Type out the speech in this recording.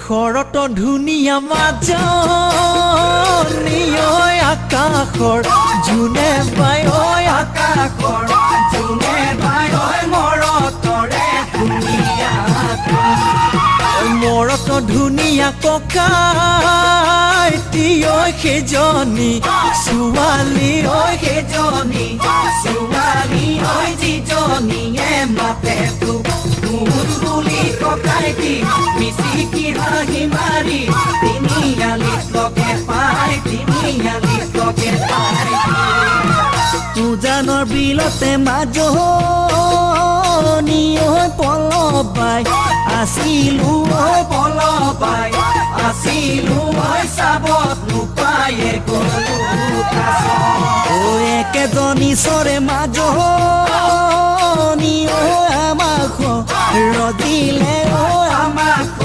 শৰত ধুনীয়া মাজনী ঐ আকাশৰ জোনে বাই ঐ আকাশৰ জোনে বাই ঐ মৰতৰে ধুনীয়া মৰত ধুনীয়া ককাইটি ঐ সেইজনী ছোৱালী ঐ সেইজনী ছোৱালী ঐ যিজনীয়ে মাতে তোক মোৰ বুলি ককাইটি মিচিকি হাঁহি মাৰি তিনিআলিত লগে পাই তিনিআলিত লগে পাই উজানৰ বিলতে মাজনী ঐ পলবাই আছিলো ঐ পলবাই আছিলো ঐ চাবত নোপায়ে গলো ঐ একেজনী চৰে মাজনী ঐ আমাক ৰদিলে ঐ আমাক